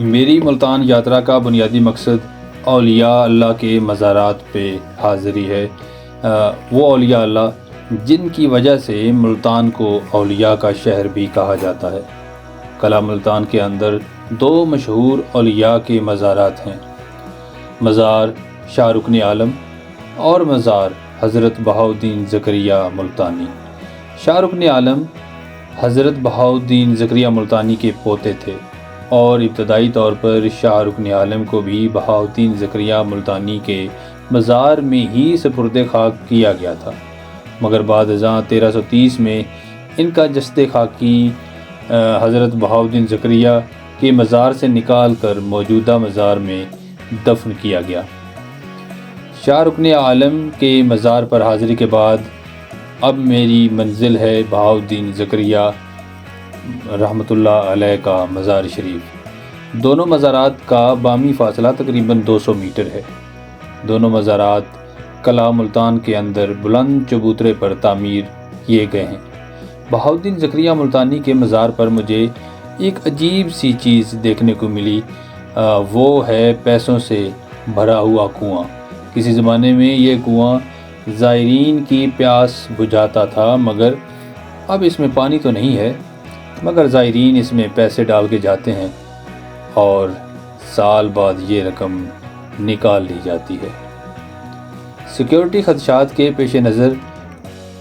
میری ملتان یاترا کا بنیادی مقصد اولیاء اللہ کے مزارات پہ حاضری ہے۔ وہ اولیاء اللہ جن کی وجہ سے ملتان کو اولیاء کا شہر بھی کہا جاتا ہے۔ قلعہ ملتان کے اندر 2 مشہور اولیاء کے مزارات ہیں، مزار شاہ رکن عالم اور مزار حضرت بہاؤالدین زکریا ملتانی۔ شاہ رکن عالم حضرت بہاؤالدین زکریا ملتانی کے پوتے تھے اور ابتدائی طور پر شاہ رکن عالم کو بھی بہاؤالدین زکریا ملتانی کے مزار میں ہی سپرد خاک کیا گیا تھا، مگر بعد ازاں 1330 میں ان کا جسد خاکی حضرت بہاؤالدین زکریا کے مزار سے نکال کر موجودہ مزار میں دفن کیا گیا۔ شاہ رکن عالم کے مزار پر حاضری کے بعد اب میری منزل ہے بہاؤالدین زکریا رحمۃ اللہ علیہ کا مزار شریف۔ دونوں مزارات کا باہمی فاصلہ تقریباً 200 میٹر ہے۔ دونوں مزارات قلعہ ملتان کے اندر بلند چبوترے پر تعمیر کیے گئے ہیں۔ بہاؤالدین زکریا ملتانی کے مزار پر مجھے ایک عجیب سی چیز دیکھنے کو ملی، وہ ہے پیسوں سے بھرا ہوا کنواں۔ کسی زمانے میں یہ کنواں زائرین کی پیاس بجھاتا تھا، مگر اب اس میں پانی تو نہیں ہے، مگر زائرین اس میں پیسے ڈال کے جاتے ہیں اور سال بعد یہ رقم نکال لی جاتی ہے۔ سیکیورٹی خدشات کے پیش نظر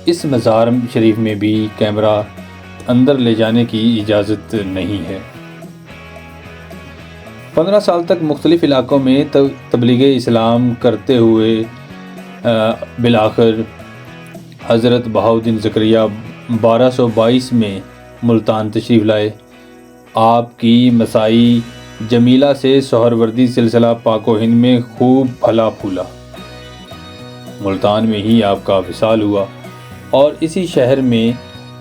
اس مزار شریف میں بھی کیمرہ اندر لے جانے کی اجازت نہیں ہے۔ 15 سال تک مختلف علاقوں میں تبلیغ اسلام کرتے ہوئے بالآخر حضرت بہاؤالدین زکریا 1222 میں ملتان تشریف لائے۔ آپ کی مسائی جمیلہ سے سہروردی سلسلہ پاک و ہند میں خوب پھلا پھولا۔ ملتان میں ہی آپ کا وصال ہوا اور اسی شہر میں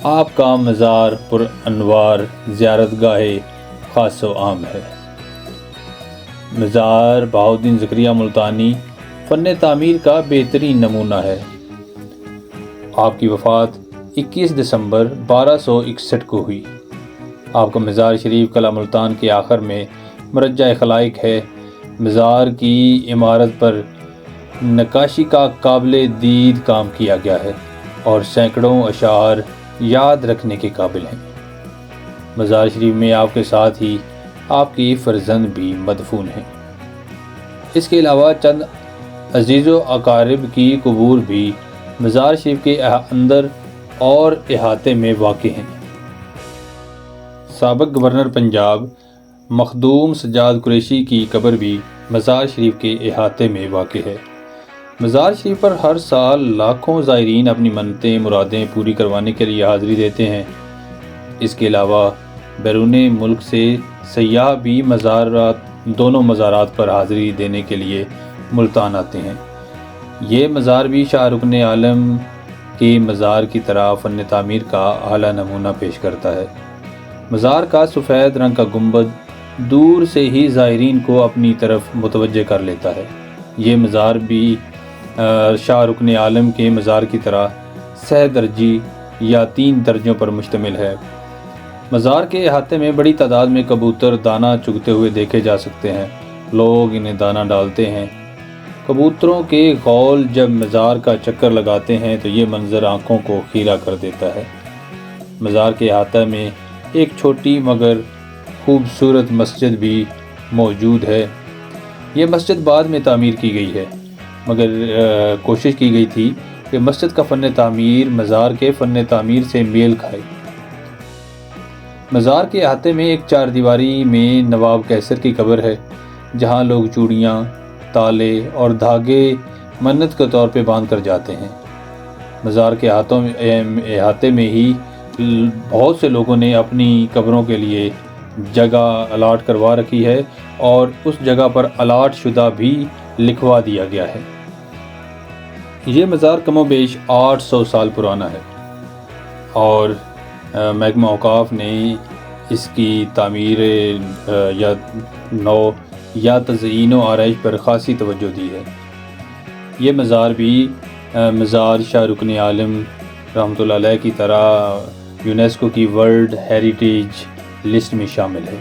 آپ کا مزار پر انوار زیارت گاہ خاص و عام ہے۔ مزار بہاؤالدین زکریا ملتانی فن تعمیر کا بہترین نمونہ ہے۔ آپ کی وفات 21 دسمبر 1261 کو ہوئی۔ آپ کا مزار شریف قلعہ ملتان کے آخر میں مرجع خلائق ہے۔ مزار کی عمارت پر نقاشی کا قابل دید کام کیا گیا ہے اور سینکڑوں اشعار یاد رکھنے کے قابل ہیں۔ مزار شریف میں آپ کے ساتھ ہی آپ کی فرزند بھی مدفون ہیں۔ اس کے علاوہ چند عزیز و اقارب کی قبور بھی مزار شریف کے اندر اور احاطے میں واقع ہیں۔ سابق گورنر پنجاب مخدوم سجاد قریشی کی قبر بھی مزار شریف کے احاطے میں واقع ہے۔ مزار شریف پر ہر سال لاکھوں زائرین اپنی منتیں مرادیں پوری کروانے کے لیے حاضری دیتے ہیں۔ اس کے علاوہ بیرون ملک سے سیاح بھی دونوں مزارات پر حاضری دینے کے لیے ملتان آتے ہیں۔ یہ مزار بھی شاہ رکن عالم کے مزار کی طرح فن تعمیر کا اعلیٰ نمونہ پیش کرتا ہے۔ مزار کا سفید رنگ کا گنبد دور سے ہی زائرین کو اپنی طرف متوجہ کر لیتا ہے۔ یہ مزار بھی شاہ رکن عالم کے مزار کی طرح 6 درجی یا 3 درجوں پر مشتمل ہے۔ مزار کے احاطے میں بڑی تعداد میں کبوتر دانہ چگتے ہوئے دیکھے جا سکتے ہیں۔ لوگ انہیں دانہ ڈالتے ہیں۔ کبوتروں کے غول جب مزار کا چکر لگاتے ہیں تو یہ منظر آنکھوں کو خیرہ کر دیتا ہے۔ مزار کے احاطے میں ایک چھوٹی مگر خوبصورت مسجد بھی موجود ہے۔ یہ مسجد بعد میں تعمیر کی گئی ہے، مگر کوشش کی گئی تھی کہ مسجد کا فن تعمیر مزار کے فن تعمیر سے میل کھائے۔ مزار کے احاطے میں ایک 4 دیواری میں نواب کیسر کی قبر ہے، جہاں لوگ چوڑیاں، تالے اور دھاگے منت کے طور پہ باندھ کر جاتے ہیں۔ مزار کے احاطے میں ہی بہت سے لوگوں نے اپنی قبروں کے لیے جگہ الاٹ کروا رکھی ہے اور اس جگہ پر الاٹ شدہ بھی لکھوا دیا گیا ہے۔ یہ مزار کم و بیش 800 سال پرانا ہے اور محکمہ اوقاف نے اس کی تعمیر یا تزئین و آرائش پر خاصی توجہ دی ہے۔ یہ مزار بھی مزار شاہ رکن عالم رحمۃ اللہ علیہ کی طرح یونیسکو کی ورلڈ ہیریٹیج لسٹ میں شامل ہے۔